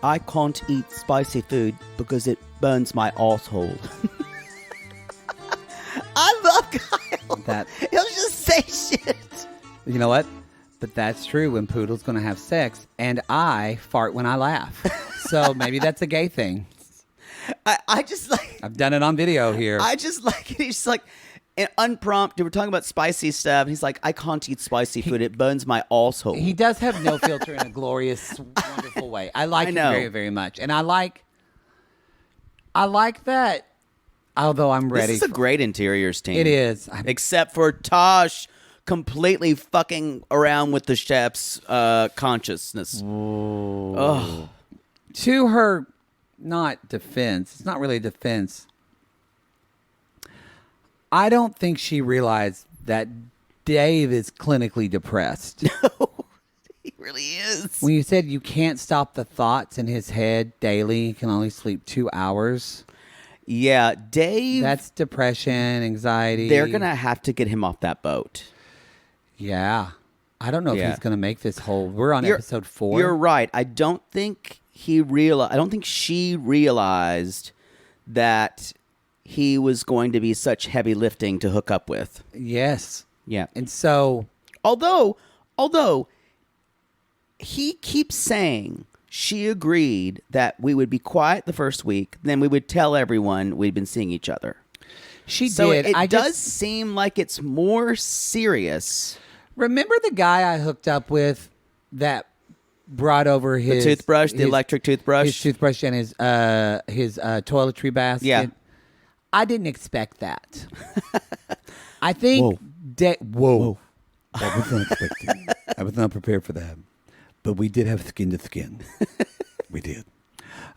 I can't eat spicy food because it burns my asshole. I love Kyle. He'll just say shit. You know what? But that's true when Poodle's going to have sex, and I fart when I laugh. So maybe that's a gay thing. I just like... I've done it on video here. I just like it. He's like, unprompted, we're talking about spicy stuff, and he's like, I can't eat spicy food. It burns my asshole. He does have no filter in a glorious, wonderful way. I like him very, very much. And I like that, although I'm ready. This is a great interiors team. It is. Except for Tosh completely fucking around with the chef's consciousness. Oh. To her, not defense. It's not really defense. I don't think she realized that Dave is clinically depressed. No, he really is. When you said you can't stop the thoughts in his head daily, he can only sleep 2 hours. Yeah, Dave. That's depression, anxiety. They're going to have to get him off that boat. Yeah. I don't know if he's going to make this whole... We're on episode 4. You're right. I don't think she realized that he was going to be such heavy lifting to hook up with. Yes. Yeah. And so... Although he keeps saying she agreed that we would be quiet the first week, then we would tell everyone we'd been seeing each other. She so did. It does seem like it's more serious. Remember the guy I hooked up with that brought over his... The toothbrush, the electric toothbrush? His toothbrush and his toiletry basket? Yeah. I didn't expect that. I think... Whoa. I was not expecting. I was not prepared for that. But we did have skin to skin. We did.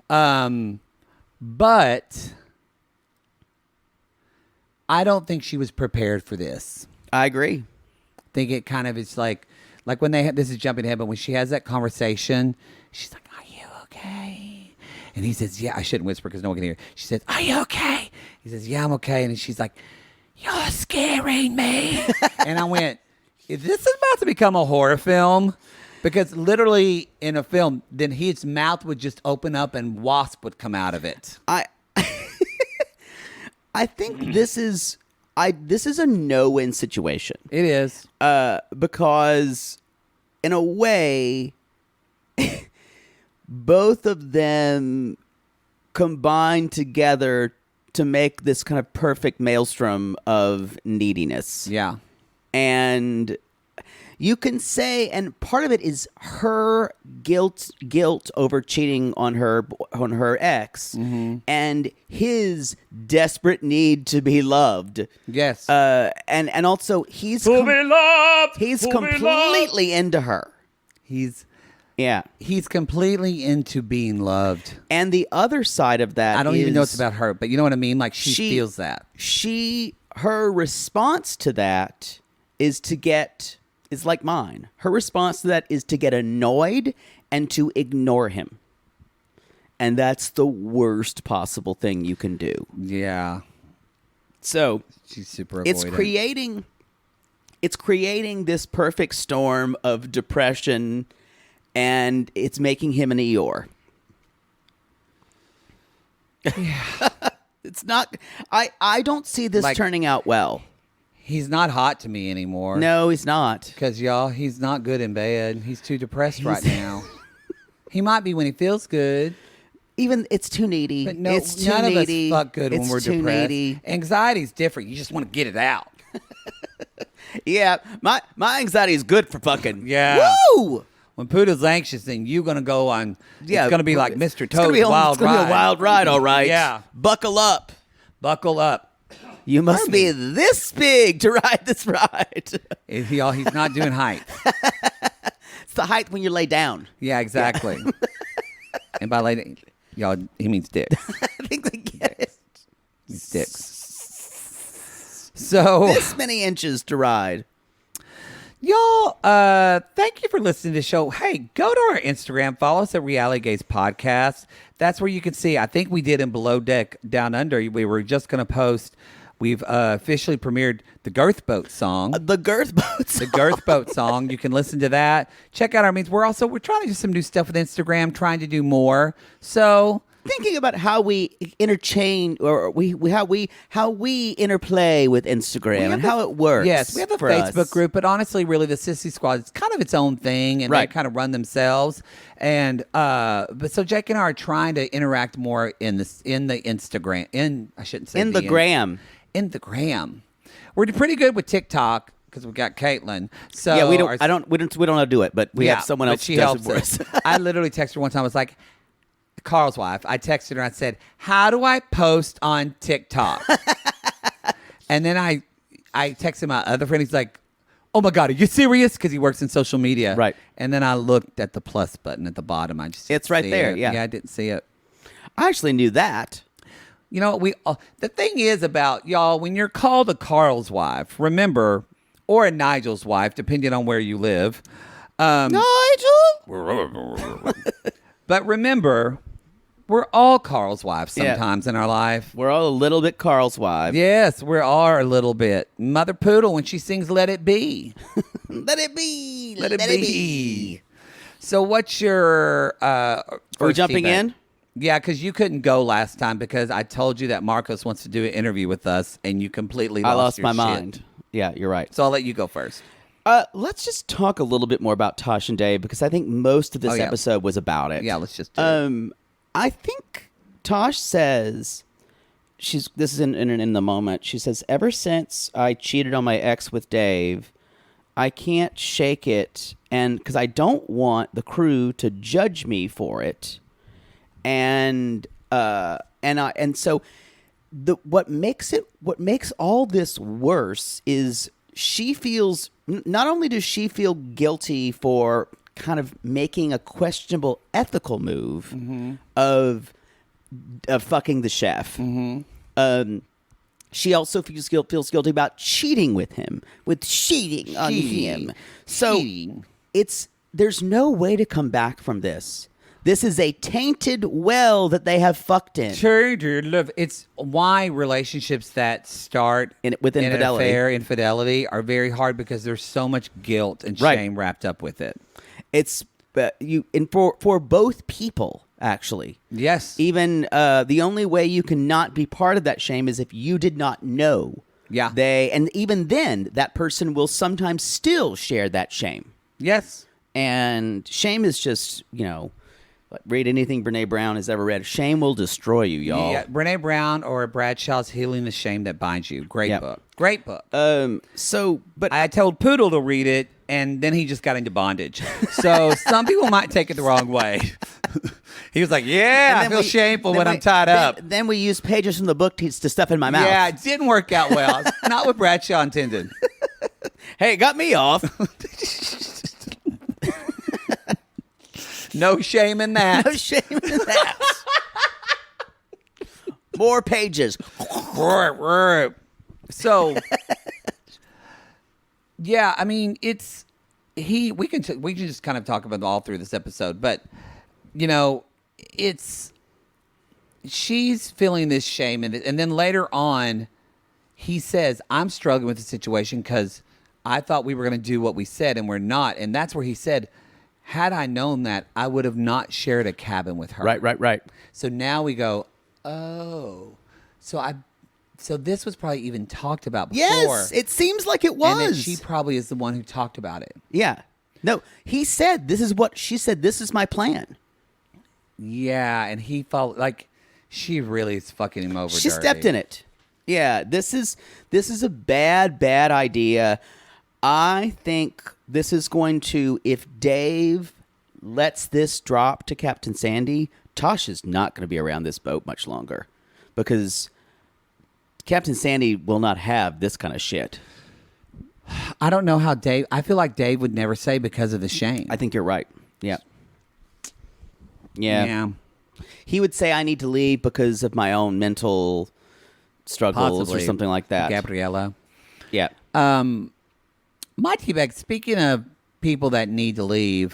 But I don't think she was prepared for this. I agree. I think it kind of is like when they had, this is jumping ahead, but when she has that conversation, she's like, "Are you okay?" And he says, "Yeah." I shouldn't whisper because no one can hear. She says, "Are you okay?" He says, "Yeah, I'm okay." And she's like, "You're scaring me." And I went, "Is this about to become a horror film?" Because literally in a film, then his mouth would just open up and wasp would come out of it. I think this is a no-win situation. It is. Because in a way, both of them combine together to make this kind of perfect maelstrom of neediness. Yeah. And you can say, and part of it is her guilt over cheating on her ex, and his desperate need to be loved. Yes, and also he's completely into her. He's completely into being loved. And the other side of that, I don't even know it's about her, but you know what I mean. Like she feels that. Her response to that is like mine. Her response to that is to get annoyed and to ignore him. And that's the worst possible thing you can do. Yeah. So she's super avoidant. It's creating this perfect storm of depression, and it's making him an Eeyore. Yeah. It's not... I don't see this turning out well. He's not hot to me anymore. No, he's not. Because, y'all, he's not good in bed. He's too depressed right now. He might be when he feels good. Even it's too needy. But no, it's too none needy. of us fuck good when we're too depressed. Needy. Anxiety's different. You just want to get it out. Yeah, my anxiety is good for fucking. Yeah. Woo! When Poodle's anxious, then you're going to go on. Yeah, it's going to be like Mr. Toad's Wild Ride. It's going to be a wild ride, all right. Yeah. Buckle up. Buckle up. You must be this big to ride this ride. He's not doing height. It's the height when you lay down. Yeah, exactly. Yeah. And by lay down, y'all, he means dick. I think they get it. He's dicks. So this many inches to ride. Y'all, thank you for listening to the show. Hey, go to our Instagram. Follow us at Reality Gaze Podcast. That's where you can see, I think we did in Below Deck Down Under. We were just going to post We've officially premiered the Girth Boat song. The girth boats. The Girth Boat song. You can listen to that. Check out our means. We're trying to do some new stuff with Instagram, trying to do more. So Thinking about how we interchange or how we interplay with Instagram and how it works. Yes, we have a for Facebook us. group, but honestly, really, the Sissy Squad is kind of its own thing, and they Right. kind of run themselves. And but so Jake and I are trying to interact more in the Instagram. I shouldn't say In the gram. In the gram. We're pretty good with TikTok because we've got Caitlin. So Yeah, we don't know how to do it, but we have someone but else she who does helps it for us. I literally texted her one time. I was like, Carl's wife. I texted her. I said, "How do I post on TikTok?" And then I texted my other friend. He's like, "Oh my God, are you serious?" Because he works in social media. Right. And then I looked at the plus button at the bottom. It's It's right there, It. yeah. Yeah, I didn't see it. I actually knew that. You know, the thing is about y'all, when you're called a Carl's wife, remember, or a Nigel's wife, depending on where you live. Nigel. But remember, we're all Carl's wives Yeah. sometimes in our life. We're all a little bit Carl's wife. Yes, we are a little bit. Mother Poodle when she sings "Let It Be." Let it be. Let it be. So, what's your? Are we first jumping feedback? in? Yeah, because you couldn't go last time because I told you that Marcos wants to do an interview with us, and you completely I lost your my shit. mind. Yeah, you're right. So I'll let you go first. Let's just talk a little bit more about Tosh and Dave because I think most of this Oh, yeah. episode was about it. Yeah, let's just do it. I think Tosh says this is in the moment. She says, "Ever since I cheated on my ex with Dave, I can't shake it, and because I don't want the crew to judge me for it, and so what makes all this worse is she feels not only does she feel guilty for kind of making a questionable ethical move of fucking the chef. She also feels guilty about cheating with him, cheating on him. So there's no way to come back from this. This is a tainted well that they have fucked in. Love. It's why relationships that start with in infidelity. an affair, infidelity, are very hard because there's so much guilt and Right. shame wrapped up with it. It's for both people actually. Yes. Even the only way you can not be part of that shame is if you did not know. Yeah. And even then, that person will sometimes still share that shame. Yes. And shame is just, read anything Brene Brown has ever read. Shame will destroy you, y'all. Yeah. Brene Brown or Bradshaw's Healing the Shame That Binds You. Great Yep. book. Great book. But I told Poodle to read it, and then he just got into bondage. So some people might take it the wrong way. He was like, "Yeah, I feel shameful when I'm tied up." Then we use pages from the book to stuff in my mouth. Yeah, it didn't work out well. Not what Bradshaw intended. Hey, it got me off. No shame in that. No shame in that. More pages. So, yeah, I mean, we can just kind of talk about it all through this episode, but she's feeling this shame, and then later on, he says, "I'm struggling with the situation because I thought we were going to do what we said, and we're not," and that's where he said, "Had I known that, I would have not shared a cabin with her." Right. So now we go, oh, so this was probably even talked about before. Yes, it seems like it was. And then she probably is the one who talked about it. Yeah. No, he said, she said, this is my plan. Yeah, and he followed, she really is fucking him over. She stepped in it. Yeah, this is a bad idea. I think this is going to, if Dave lets this drop to Captain Sandy, Tosh is not going to be around this boat much longer because Captain Sandy will not have this kind of shit. I don't know how Dave, I feel like Dave would never say because of the shame. I think you're right. Yeah. Yeah. Yeah. He would say, I need to leave because of my own mental struggles Possibly. or something like that. Gabriella. Yeah. My teabag, speaking of people that need to leave,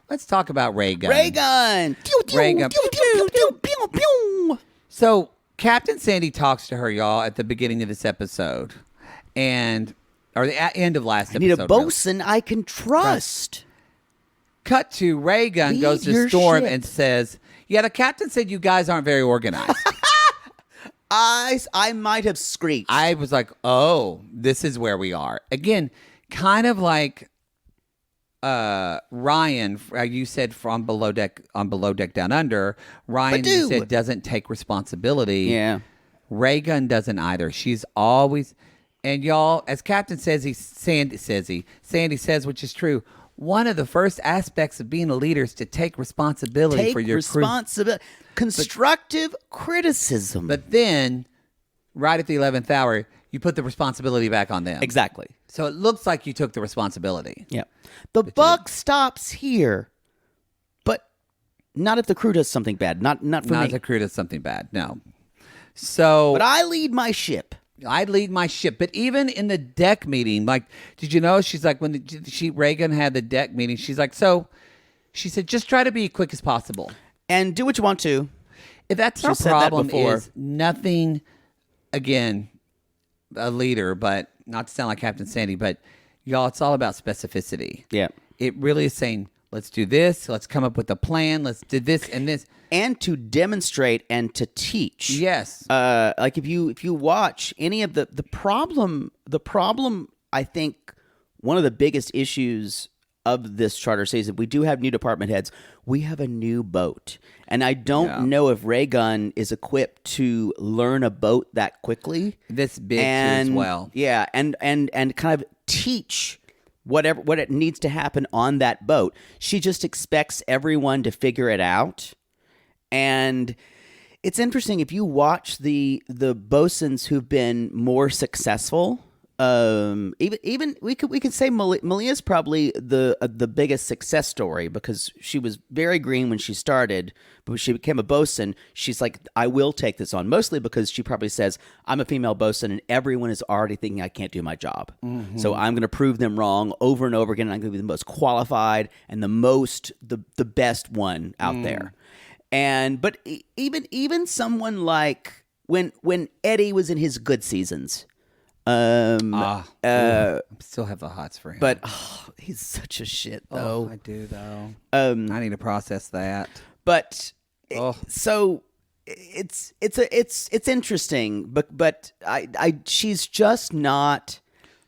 let's talk about Ray Gunn. Ray Gun. Ray Gunn. Pew, pew, pew, pew, pew, pew. So Captain Sandy talks to her, y'all, at the beginning of this episode, or the end of last I need episode. a bosun I can trust. Cut to Ray Gun Leave goes to your Storm ship. and says, "Yeah, the captain said you guys aren't very organized." I might have screeched. I was like, "Oh, this is where we are again." Kind of like Ryan, you said from Below Deck Down Under. Ryan, you said doesn't take responsibility. Yeah. Ray Gun doesn't either. She's always, and y'all, as Captain Sandy says, which is true. One of the first aspects of being a leader is to take responsibility for your crew. Constructive criticism. But then, right at the 11th hour, you put the responsibility back on them. Exactly. So it looks like you took the responsibility. Yeah. The buck stops here, but not if the crew does something bad. Not for Not me. if the crew does something bad. No. So But I lead my ship. I lead my ship. But even in the deck meeting, like, did you know? She's like, when Reagan had the deck meeting, she's like, she said, just try to be as quick as possible. And do what you want to. If that's our said that problem before. is nothing, again, a leader, but not to sound like Captain Sandy, but y'all, it's all about specificity. Yeah. It really is saying, let's do this. Let's come up with a plan. Let's do this and this. And to demonstrate and to teach. Yes. Like if you watch any of the problem, I think one of the biggest issues of this charter season, we do have new department heads. We have a new boat. And I don't know if Ray Gun is equipped to learn a boat that quickly. This big too as well. Yeah, and kind of teach what it needs to happen on that boat. She just expects everyone to figure it out. And it's interesting if you watch the bosuns who've been more successful. Even we could say Malia's probably the biggest success story because she was very green when she started, but when she became a bosun, she's like, I will take this on, mostly because she probably says, I'm a female bosun and everyone is already thinking I can't do my job. Mm-hmm. So I'm going to prove them wrong over and over again. And I'm going to be the most qualified and the best one out there. But even someone like when Eddie was in his good seasons. I still have the hots for him. But he's such a shit, though. I do though. I need to process that. But so it's interesting. But she's just not.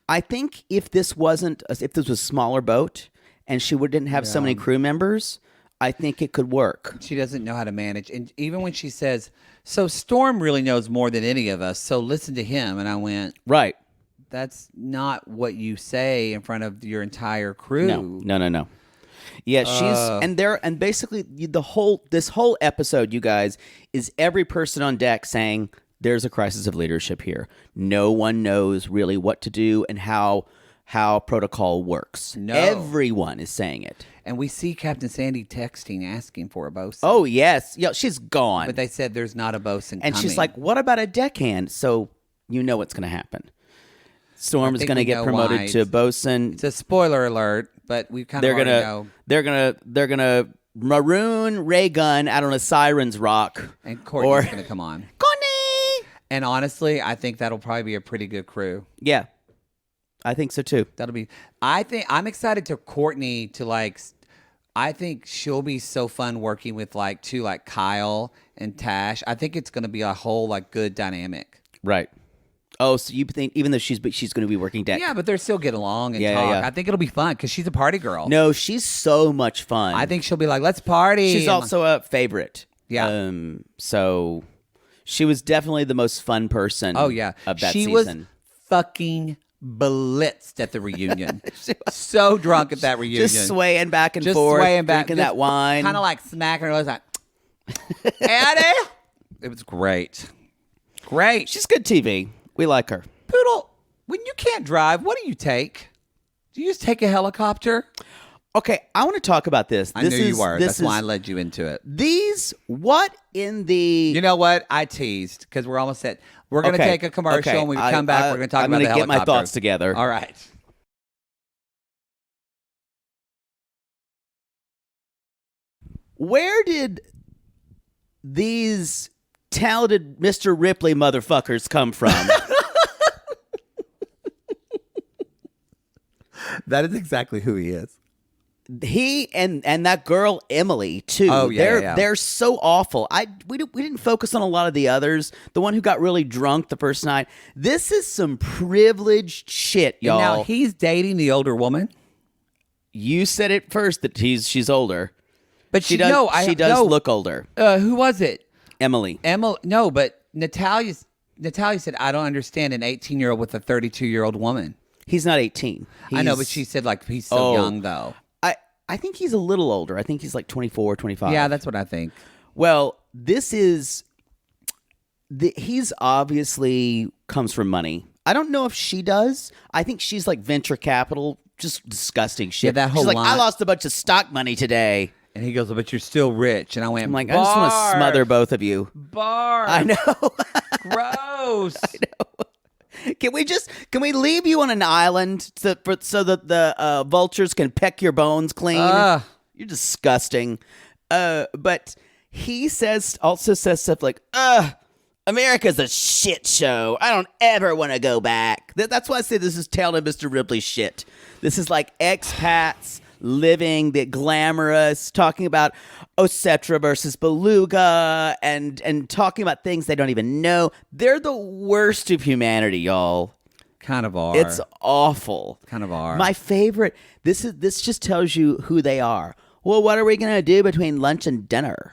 I think if this was a smaller boat and she didn't have so many crew members, I think it could work. She doesn't know how to manage, and even when she says, "So Storm really knows more than any of us, so listen to him," and I went, right. That's not what you say in front of your entire crew. No. Yeah, she's basically this whole episode, you guys, is every person on deck saying there's a crisis of leadership here. No one knows really what to do and how protocol works. No. Everyone is saying it. And we see Captain Sandy texting, asking for a bosun. Oh, yes. Yeah, she's gone. But they said there's not a bosun and coming. she's like, what about a deckhand? So you know what's going to happen. Storm is going to get promoted to bosun. It's a spoiler alert, but we kind of already know. They're gonna maroon Ray Gun out on a Siren's Rock. And Courtney's going to come on. Courtney! And honestly, I think that'll probably be a pretty good crew. Yeah. I think so too. I'm excited to Courtney to I think she'll be so fun working with Kyle and Tash. I think it's going to be a whole good dynamic. Right. Oh, so you think even though she's going to be working deck? Yeah, but they'll still get along and talk. Yeah. I think it'll be fun because she's a party girl. No, she's so much fun. I think she'll be like, let's party. She's also a favorite. Yeah. So she was definitely the most fun person. Oh yeah, of that she season. was fucking blitzed at the reunion. So drunk at that reunion, just swaying back and forth, drinking that wine, kind of like smacking her. Like, Eddie. It was great. Great. She's good TV. We like her. Poodle, when you can't drive, what do you take? Do you just take a helicopter? Okay, I want to talk about this. I knew you were. That's why I led you into it. What in the... You know what? I teased because we're almost at... We're going to take a commercial and when we come back, we're going to talk about the helicopter. I'm going to get my thoughts together. All right. Where did these talented Mr. Ripley motherfuckers come from? That is exactly who he is. He and that girl Emily too. Oh, yeah, yeah. They're so awful. We didn't focus on a lot of the others. The one who got really drunk the first night. This is some privileged shit, y'all. And now he's dating the older woman. You said it first that she's older, But she does look older. Who was it? Emily. No, but Natalia said, I don't understand an 18-year-old with a 32-year-old woman. He's not 18. I know, but she said like he's so young though. I think he's a little older. I think he's like 24, 25. Yeah, that's what I think. Well, this is he's obviously comes from money. I don't know if she does. I think she's like venture capital, just disgusting shit. Yeah, that whole she's like, line. I lost a bunch of stock money today. And he goes, but you're still rich. And I went, I'm like, I just want to smother both of you. Barf. I know. Gross. I know. Can we leave you on an island so that the vultures can peck your bones clean? You're disgusting. But he also says stuff like, America's a shit show. I don't ever want to go back. That's why I say this is talented Mr. Ripley shit. This is like expats living the glamorous, talking about Osetra versus Beluga and talking about things they don't even know. They're the worst of humanity, y'all. Kind of are. It's awful. Kind of are. My favorite. This just tells you who they are. Well, what are we gonna do between lunch and dinner?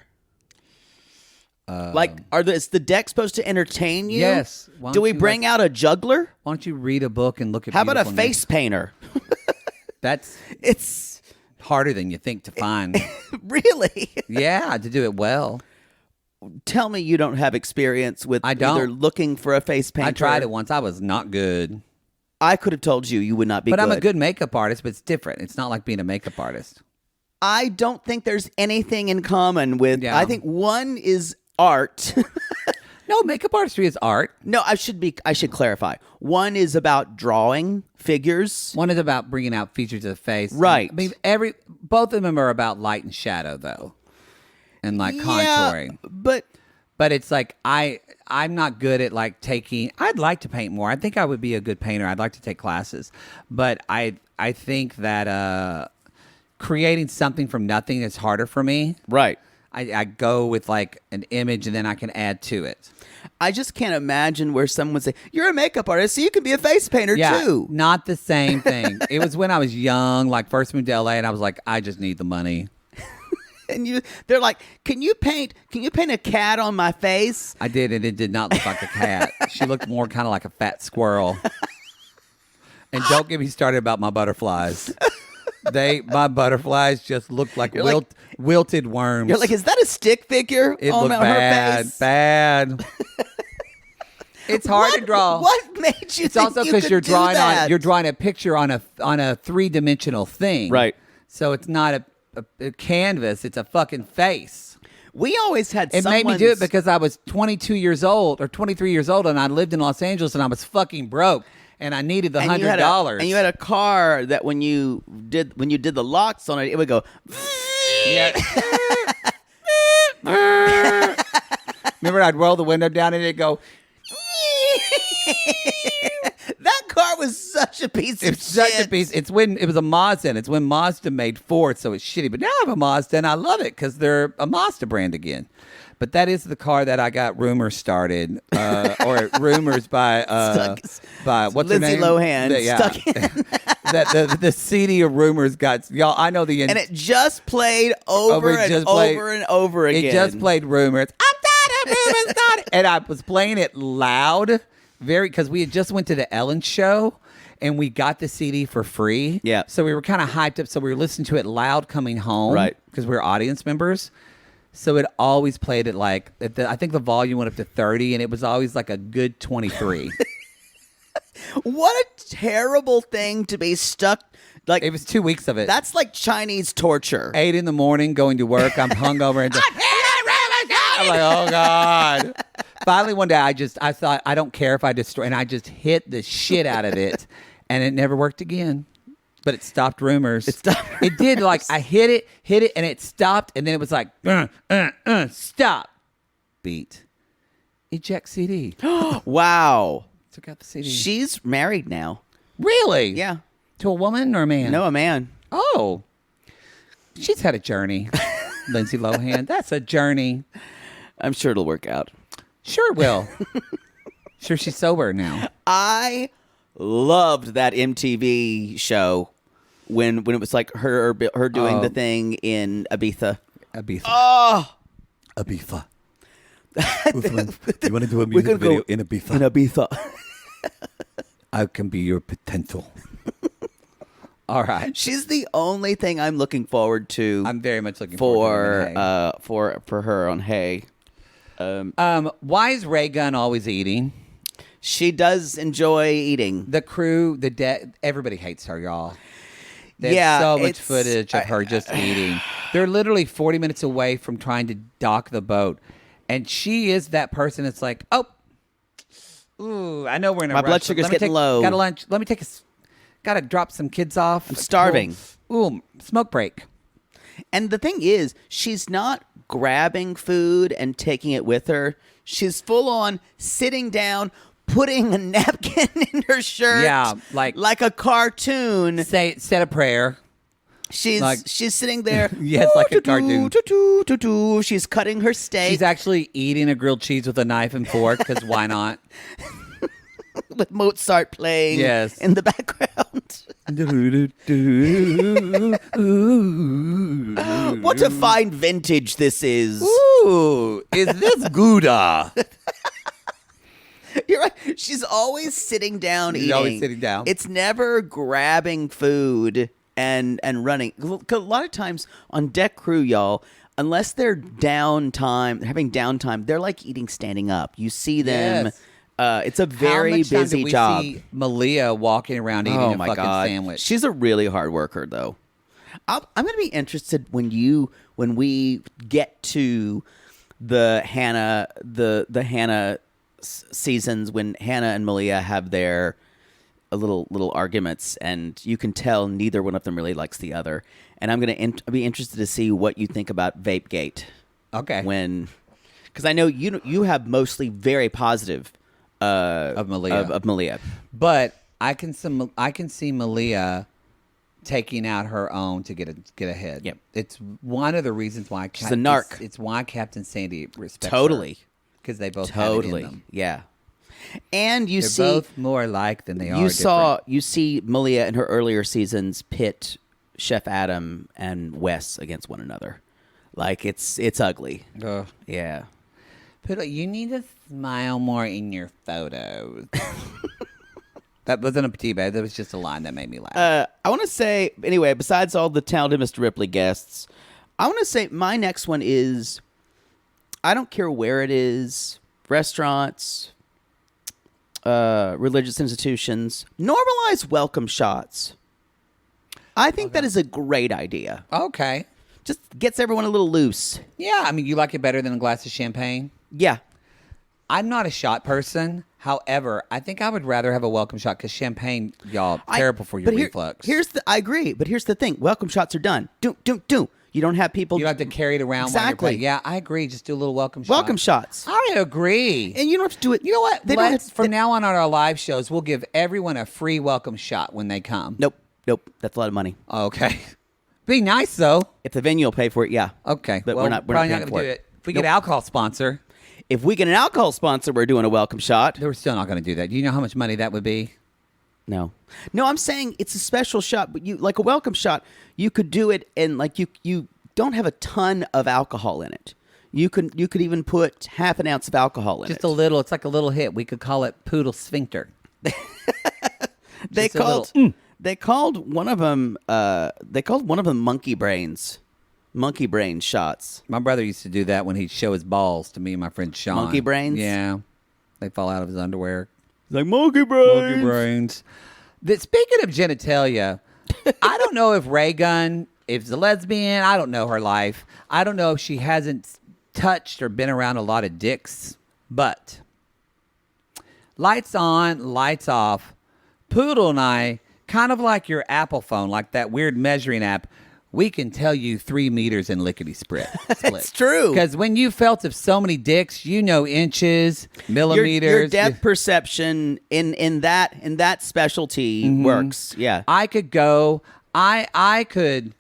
Is the deck supposed to entertain you? Yes. Do we bring out a juggler? Why don't you read a book and look at How about a beautiful face painter? It's harder than you think to find. Really? Yeah, to do it well. Tell me you don't have experience with either looking for a face painter. I tried it once. I was not good. I could have told you would not be but good. I'm a good makeup artist, but it's different. It's not like being a makeup artist. I don't think there's anything in common with... Yeah. I think one is art. No, makeup artistry is art. No, I should clarify. One is about drawing figures. One is about bringing out features of the face. Right. I mean, both of them are about light and shadow, though, and like contouring. But it's like I'm not good at like taking. I'd like to paint more. I think I would be a good painter. I'd like to take classes, but I think that creating something from nothing is harder for me. right. I go with like an image and then I can add to it. I just can't imagine where someone would say, "You're a makeup artist, so you can be a face painter too." Not the same thing. It was when I was young, like first moved to LA, and I was like, I just need the money. And they're like, "Can you paint a cat on my face?" I did, and it did not look like a cat. She looked more kind of like a fat squirrel. And don't get me started about my butterflies. My butterflies just looked like wilted worms. You're like, "Is that a stick figure It on looked her bad, face?" bad. It's hard to draw. What made you? It's think also you because could you're do drawing that? you're drawing a picture on a 3-dimensional thing, Right. So it's not a canvas; it's a fucking face. We always had. It made me do it because I was 22 years old or 23 years old, and I lived in Los Angeles, and I was fucking broke, and I needed the $100. And you had a car that when you did the locks on it, it would go. Yeah. Remember, I'd roll the window down and it'd go. That car was such a piece of It's such shit. a piece. It's when it was a Mazda. And it's when Mazda made Ford, so it's shitty. But now I have a Mazda, and I love it because they're a Mazda brand again. But that is the car that I got rumors started, or rumors by what's Lindsay her name? Lohan stuck in. That the CD of rumors got y'all. I know the And it just played over and over again. It just played rumors. I'm tired of rumors, and I was playing it loud, because we had just went to the Ellen show. And we got the CD for free. Yeah. So we were kind of hyped up. So we were listening to it loud coming home. Right. Because we were audience members. So it always played it like, I think the volume went up to 30, and it was always like a good 23. What a terrible thing to be stuck. Like, It was 2 weeks of it. that's like Chinese torture. 8 in the morning going to work. I'm hungover. And I'm like, oh, God. Finally, one day, I thought, I don't care if I destroy, and I just hit the shit out of it, and it never worked again. But it stopped rumors. It did. Like, I hit it, and it stopped, and then it was like, stop. Beat. eject CD. Wow. Took out the CD. She's married now. Really? Yeah. To a woman or a man? No, a man. Oh. She's had a journey. Lindsay Lohan. That's a journey. I'm sure it'll work out. Sure it will. Sure she's sober now. I loved that MTV show when it was like her doing the thing in Ibiza. Ibiza. Oh, Ibiza. You want to do a we music could video go in Ibiza? in Ibiza. I can be your potential. All right. She's the only thing I'm looking forward to. I'm very much looking forward to it. For her on Hey. Why is Ray Gunn always eating? She does enjoy eating. The crew, everybody hates her, y'all. There's Yeah, so much it's- footage of her just eating. They're literally 40 minutes away from trying to dock the boat. And she is that person that's like, oh, ooh, I know we're in a My rush. blood sugar's Let me getting low. Got a lunch. Let me take gotta drop some kids off. I'm starving. Ooh, smoke break. And the thing is, she's not grabbing food and taking it with her. She's full on sitting down, putting a napkin in her shirt. Yeah, like a cartoon. Said a prayer. She's like- she's sitting there. Yes, like a cartoon. She's cutting her steak She's actually eating a grilled cheese with a knife and fork, because why not? with Mozart playing Yes. in the background. What a fine vintage this is. Ooh, is this Gouda? You're right. She's always sitting down She's eating. always sitting down. It's never grabbing food and running. 'Cause a lot of times on deck crew, y'all, unless they're having downtime, they're like eating standing up. You see them. Yes. It's a very How much time busy did we job. see Malia walking around eating Oh a my fucking god, sandwich? she's a really hard worker, though. I'm going to be interested when we get to the Hannah the Hannah seasons when Hannah and Malia have their little arguments, and you can tell neither one of them really likes the other. And I'm going to be interested to see what you think about Vapegate. Okay. Because I know you have mostly very positive Of Malia. of Malia. But I can see Malia taking out her own to get ahead. Yep. It's one of the reasons why She's a narc. It's why Captain Sandy respects Totally. because they both have it in Totally, them. yeah. And you They're see, both more alike than they are. you see Malia in her earlier seasons pit Chef Adam and Wes against one another. Like it's ugly. different. Yeah. But you need to smile more in your photos. That wasn't a petite bag. That was just a line that made me laugh. I want to say anyway. Besides all the talented Mr. Ripley guests, I want to say my next one is. I don't care where it is, restaurants, religious institutions, normalize welcome shots. I think that is a great idea. Okay. Just gets everyone a little loose. Yeah, I mean, you like it better than a glass of champagne? Yeah. I'm not a shot person. However, I think I would rather have a welcome shot because champagne, y'all, terrible for your reflux. I agree, but here's the thing. Welcome shots are done. Do. You don't have people. You don't have to carry it around. Exactly. While you're yeah, I agree. Just do a little welcome shot. Welcome shots. I agree. And you don't have to do it. You know what? They don't have From now on our live shows, we'll give everyone a free welcome shot when they come. Nope. That's a lot of money. Okay. Be nice, though. If the venue will pay for it, yeah. Okay. But well, we're not probably paying not for going to do it. it. If we get an alcohol sponsor, If we get an alcohol sponsor, we're doing a welcome shot. we're still not going to do that. Do you know how much money that would be? No, I'm saying it's a special shot, but you like a welcome shot. You could do it, and like you don't have a ton of alcohol in it. You could even put half an ounce of alcohol in Just it. a little. It's like a little hit. We could call it Poodle Sphincter. They just a little, called they called one of them monkey brains. Monkey brain shots. My brother used to do that when he'd show his balls to me and my friend Sean. Monkey brains? Yeah. They fall out of his underwear. It's like monkey brains. Monkey brains. Speaking of genitalia, I don't know if Ray Gunn is a lesbian. I don't know her life. I don't know if she hasn't touched or been around a lot of dicks. But lights on, lights off. Poodle and I, kind of like your Apple phone, like that weird measuring app, we can tell you 3 meters in lickety split. It's true. Because when you felt of so many dicks, you know inches, millimeters. Your depth perception in that specialty works. Yeah. I could go. I could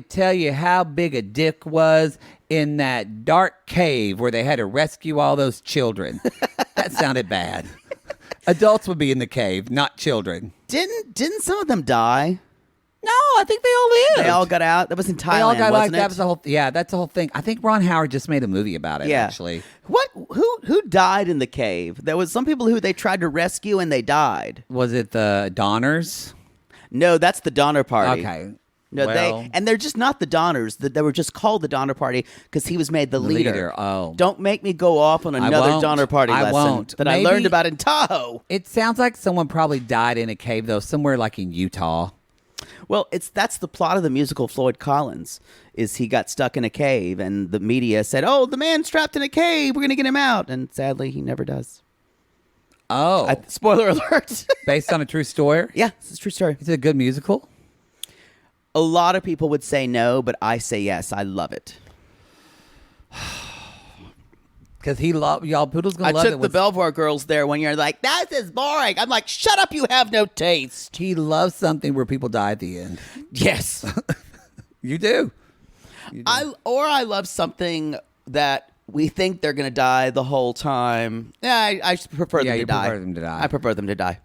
tell you how big a dick was in that dark cave where they had to rescue all those children. That sounded bad. Adults would be in the cave, not children. Didn't some of them die? No, I think they all lived. They all got out. That was in Thailand. They all got wasn't it? that was the whole. Yeah, that's the whole thing. I think Ron Howard just made a movie about it. Yeah. Actually, What? Who died in the cave? There was some people who they tried to rescue and they died. was it the Donners? No, that's the Donner Party. Okay. No, Well- and they're just not the Donners. They were just called the Donner Party because he was made the leader. Oh. Don't make me go off on another won't. Donner Party I lesson won't. that I Maybe- learned about in Tahoe. It sounds like someone probably died in a cave though, somewhere like in Utah. Well, that's the plot of the musical Floyd Collins. Is he got stuck in a cave and the media said, "Oh, the man's trapped in a cave. We're gonna get him out," and sadly, he never does. Oh, Spoiler alert. based on a true story. Yeah, this is a true story. Is it a good musical? A lot of people would say no, but I say yes. I love it. Because y'all poodle's gonna I love took it. the Belvoir girls there one year. Like, that is boring. I'm like, shut up. You have no taste. He loves something where people die at the end. Yes. You do. I love something that we think they're going to die the whole time. Yeah, I just prefer them to you die. prefer them to die. I prefer them to die.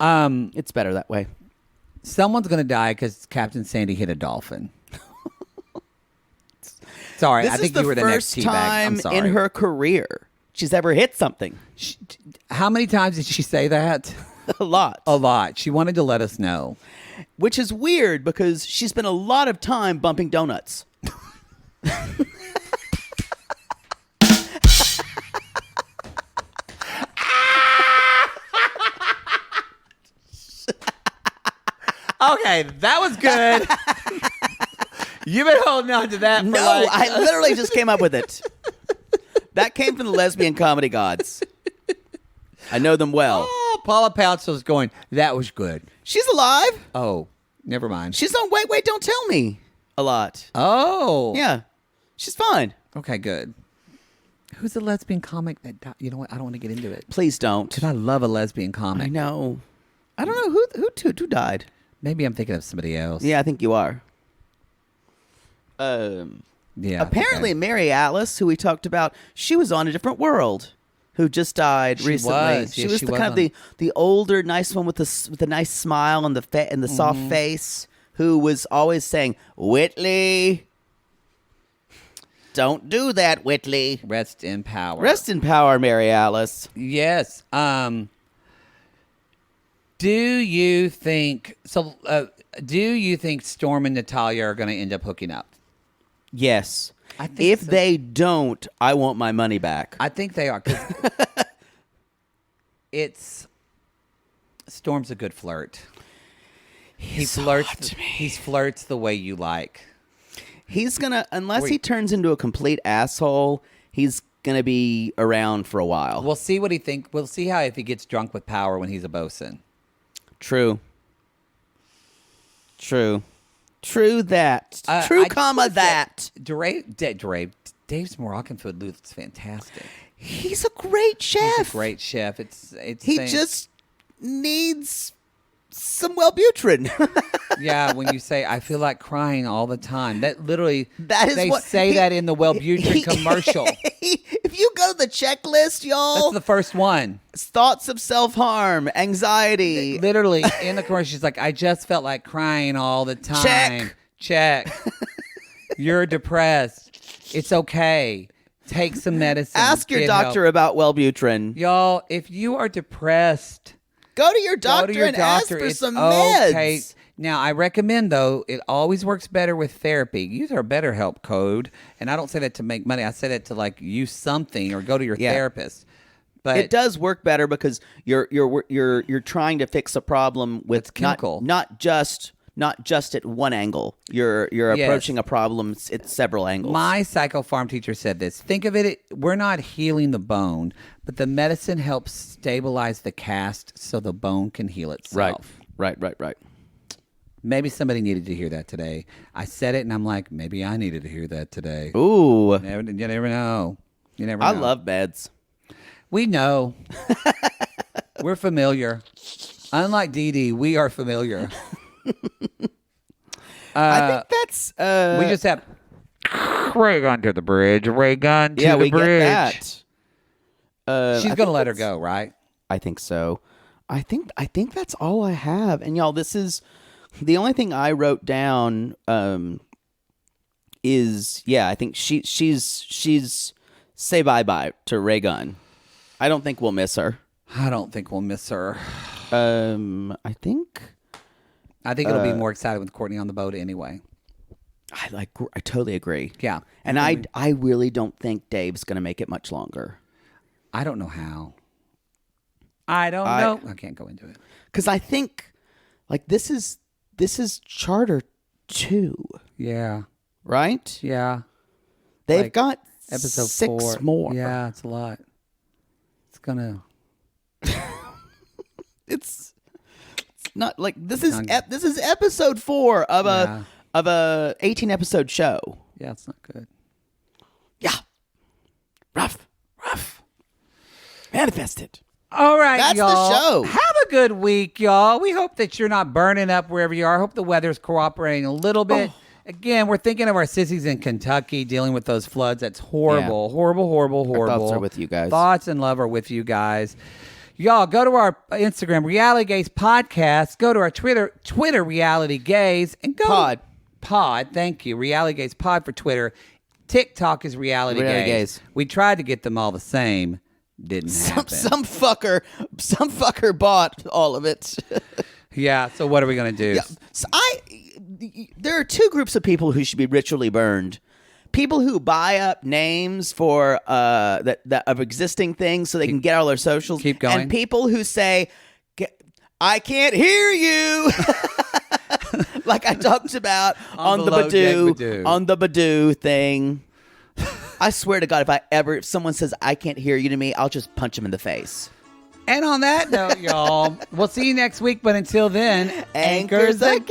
It's better that way. Someone's gonna die because Captain Sandy hit a dolphin. Sorry, This I is think the you were the next first teabag. I'm time sorry. in her career she's ever hit something. How many times did she say that? A lot. A lot. She wanted to let us know. Which is weird because she spent a lot of time bumping donuts. Okay, that was good. You've been holding on to that. For No, I literally just came up with it. That came from the lesbian comedy gods. I know them well. Oh, Paula Pouch was going. That was good. She's alive. Oh, never mind. She's on Wait, Don't Tell Me a lot. Oh, Yeah. She's fine. Okay, good. Who's a lesbian comic that died? You know what? I don't want to get into it. Please don't. Because I love a lesbian comic. I know. I don't know who died. Maybe I'm thinking of somebody else. Yeah, I think you are. Yeah. Apparently, Mary Alice, who we talked about, she was on A Different World, who just died She recently. was. She Yeah, was she the was kind of on- the older, nice one with the nice smile and the soft Mm-hmm. face, who was always saying, "Whitley, don't do that, Whitley." Rest in power. Rest in power, Mary Alice. Yes. Do you think so? Do you think Storm and Natalia are going to end up hooking up? Yes. I think If so. they don't, I want my money back. I think they are. 'Cause it's Storm's a good flirt. He so flirts. hot to me. He flirts the way you like. He's gonna, unless he Wait. turns into a complete asshole, he's gonna be around for a while. We'll see what he think. We'll see how if he gets drunk with power when he's a bosun. True. That. I True, just comma want that. Dave's Moroccan food looks fantastic. He's a great chef. He's a great chef. It's He just needs some Wellbutrin. Yeah, when you say I feel like crying all the time, that literally That is they what say that in the Wellbutrin commercial. If you go to the checklist, y'all, That's the first one. thoughts of self-harm, anxiety. Literally in the commercial, she's like, I just felt like crying all the time. Check. You're depressed. It's okay. Take some medicine. Ask your Get doctor help. about Wellbutrin. Y'all, if you are depressed, Go to your doctor go to your and doctor. ask for It's some okay. meds. Now, I recommend, though, it always works better with therapy. Use our BetterHelp code. And I don't say that to make money. I say that to, like, use something or go to your Yeah. therapist. But It does work better because you're trying to fix a problem with It's chemical. not just at one angle. You're Yes. approaching a problem at several angles. My psychopharm teacher said this. Think of it, we're not healing the bone, but the medicine helps stabilize the cast so the bone can heal itself. Right. Maybe somebody needed to hear that today. I said it, and I'm like, maybe I needed to hear that today. Ooh. You never know. You never know. I love beds. We know. We're familiar. Unlike Dee Dee, we are familiar. I think that's... we just have ray gun to the bridge. Ray gun to yeah, the we bridge. get that. She's going to let her go, right? I think so. I think that's all I have. And y'all, this is the only thing I wrote down. Is I think she's say bye to Ray Gunn. I don't think we'll miss her. I don't think we'll miss her. I think it'll be more exciting with Courtney on the boat anyway. I totally agree. Yeah, and I really don't think Dave's gonna make it much longer. I don't know how. I don't know. I can't go into it because I think like this is Charter 2. Yeah. Right. Yeah. They've like got episode 6 4. more. Yeah, it's a lot. It's gonna. It's not like this is episode 4 of a 18 episode show. Yeah, it's not good. Yeah. Rough. Manifested. All right, That's y'all. the show. Have a good week, y'all. We hope that you're not burning up wherever you are. I hope the weather's cooperating a little bit. Again, we're thinking of our sissies in Kentucky dealing with those floods. That's horrible, horrible. Our thoughts are with you guys. Thoughts and love are with you guys. Y'all, go to our Instagram, Reality Gaze Podcast. Go to our Twitter, Reality Gaze. And go Pod, thank you. Reality Gaze Pod for Twitter. TikTok is Reality Gaze. We tried to get them all the same. Didn't happen. Some fucker bought all of it. Yeah, so what are we going to do? Yeah, so there are 2 groups of people who should be ritually burned. People who buy up names for that of existing things so they can get all their socials. Keep going. And people who say, "I can't hear you," like I talked about on the Badoo thing. I swear to God, if someone says "I can't hear you" to me, I'll just punch him in the face. And on that note, y'all, we'll see you next week. But until then, anchors again.